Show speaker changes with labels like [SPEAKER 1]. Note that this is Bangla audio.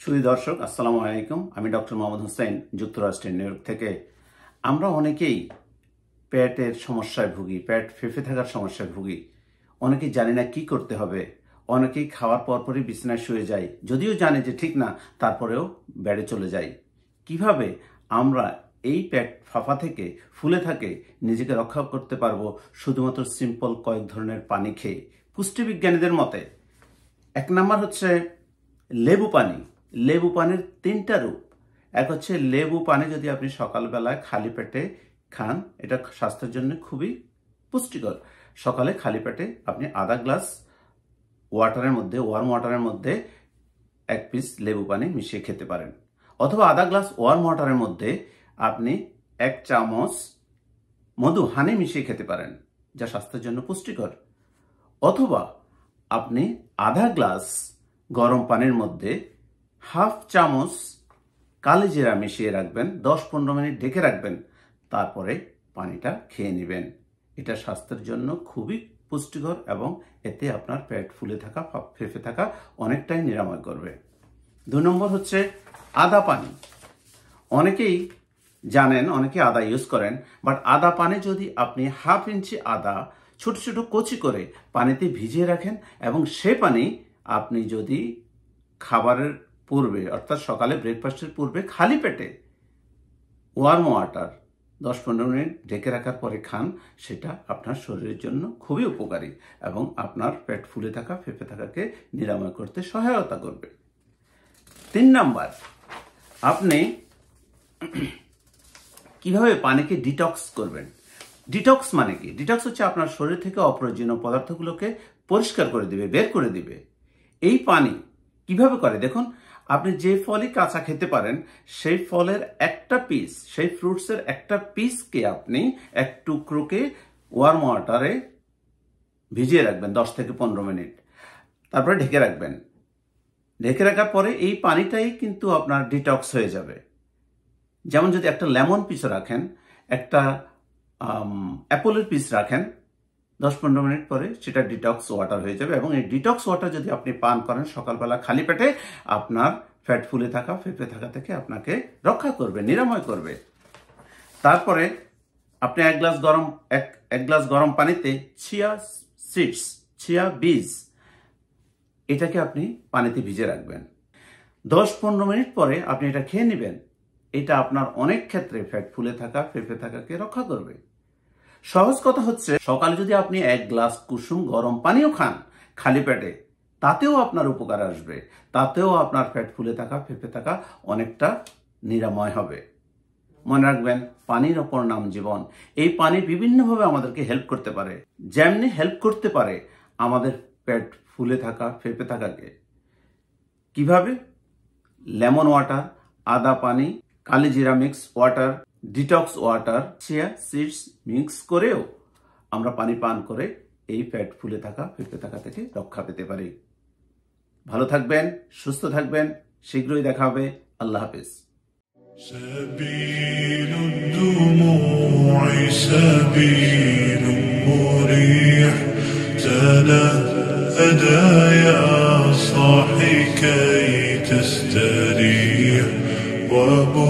[SPEAKER 1] সুধী দর্শক, আসসালামু আলাইকুম। আমি ডক্টর মোহাম্মদ হোসেন, যুক্তরাষ্ট্রের নিউ ইয়র্ক থেকে। আমরা অনেকেই পেটের সমস্যায় ভুগি, পেট ফেঁপে থাকার সমস্যায় ভুগি। অনেকেই জানি না কি করতে হবে। অনেকেই খাওয়ার পরপরই বিছানায় শুয়ে যায়, যদিও জানে যে ঠিক না, তারপরেও বেডে চলে যায়। কিভাবে আমরা এই পেট ফাঁপা থেকে, ফুলে থাকে নিজেকে রক্ষা করতে পারবো? শুধুমাত্র সিম্পল কয়েক ধরনের পানি খেয়ে। পুষ্টিবিজ্ঞানীদের মতে 1 নাম্বার হচ্ছে লেবু পানি। লেবু পানির 3টা রূপ। এক হচ্ছে লেবু পানি যদি আপনি সকালবেলায় খালি পেটে খান, এটা স্বাস্থ্যের জন্য খুবই পুষ্টিকর। সকালে খালি পেটে আপনি আধা গ্লাস ওয়াটারের মধ্যে, ওয়ার্ম ওয়াটারের মধ্যে 1 পিস লেবু পানি মিশিয়ে খেতে পারেন। অথবা আধা গ্লাস ওয়ার্ম ওয়াটারের মধ্যে আপনি 1 চামচ মধু, হানি মিশিয়ে খেতে পারেন, যা স্বাস্থ্যের জন্য পুষ্টিকর। অথবা আপনি আধা গ্লাস গরম পানির মধ্যে 1/2 চামচ কালিজিরা মিশিয়ে রাখবেন, 10-15 মিনিট ঢেকে রাখবেন, তারপরে পানিটা খেয়ে নেবেন। এটা স্বাস্থ্যের জন্য খুবই পুষ্টিকর এবং এতে আপনার পেট ফুলে থাকা, ফেঁপে থাকা অনেকটাই নিরাময় করবে। 2 নম্বর হচ্ছে আদা পানি। অনেকেই জানেন, অনেকে আদা ইউজ করেন, বাট আদা পানি যদি আপনি 1/2 ইঞ্চি আদা ছোট ছোট কচি করে পানিতে ভিজিয়ে রাখেন এবং সে পানি আপনি যদি খাবারের পূর্বে, অর্থাৎ সকালে ব্রেকফাস্টের পূর্বে খালি পেটে ওয়ার্ম ওয়াটার 10-15 মিনিট ঢেকে রাখার পরে খান, সেটা আপনার শরীরের জন্য খুবই উপকারী এবং আপনার পেট ফুলে থাকা, ফেঁপে থাকাকে নিরাময় করতে সহায়তা করবে। 3 নাম্বার, আপনি কিভাবে পানিকে ডিটক্স করবেন? ডিটক্স মানে কি? ডিটক্স হচ্ছে আপনার শরীর থেকে অপ্রয়োজনীয় পদার্থগুলোকে পরিষ্কার করে দিবে, বের করে দিবে। এই পানি কিভাবে করে দেখুন। আপনি যে ফলই কাঁচা খেতে পারেন, সেই ফলের একটা পিস, সেই ফ্রুটসের একটা পিসকে আপনি, এক টুকরোকে ওয়ার্ম ওয়াটারে ভিজিয়ে রাখবেন 10 থেকে 15 মিনিট, তারপরে ঢেকে রাখবেন। ঢেকে রাখার পরে এই পানিটাই কিন্তু আপনার ডিটক্স হয়ে যাবে। যেমন যদি একটা লেমন পিস রাখেন, একটা অ্যাপলের পিস রাখেন, 10-15 মিনিট পরে সেটা ডিটক্স ওয়াটার হয়ে যাবে এবং এই ডিটক্স ওয়াটার যদি আপনি পান করেন সকালবেলা খালি পেটে, আপনার ফ্যাট ফুলে থাকা, ফেঁপে থাকা থেকে আপনাকে রক্ষা করবে, নিরাময় করবে। তারপরে আপনি এক গ্লাস গরম পানিতে চিয়া সিডস, চিয়া বীজ, এটাকে আপনি পানিতে ভিজে রাখবেন। 10-15 মিনিট পরে আপনি এটা খেয়ে নেবেন। এটা আপনার অনেক ক্ষেত্রে ফ্যাট ফুলে থাকা, ফেঁপে থাকাকে রক্ষা করবে। সহজ কথা হচ্ছে, সকালে যদি আপনি 1 গ্লাস কুসুম গরম পানিও খান খালি পেটে, তাতেও আপনার উপকার আসবে, তাতেও আপনার ফ্যাট ফুলে থাকা, ফেঁপে থাকা অনেকটা নিরাময় হবে। মনে রাখবেন, পানির অপর নাম জীবন। এই পানি বিভিন্নভাবে আমাদেরকে হেল্প করতে পারে। যেমনি হেল্প করতে পারে আমাদের পেট ফুলে থাকা, ফেঁপে থাকাকে। কিভাবে? লেমন ওয়াটার, আদা পানি, কালিজিরা mix water, detox water, chia seeds mix করেও আমরা পানি পান করে এই ফ্যাট ফুলে থাকা, ফেঁপে থাকা থেকে রক্ষা পেতে পারি। ভালো থাকবেন, সুস্থ থাকবেন, শীঘ্রই দেখা হবে। আল্লাহ হাফেজ।
[SPEAKER 2] سبيل الدموع سبيل مريح، تنهدى يا صاحي كي تستريح، وبو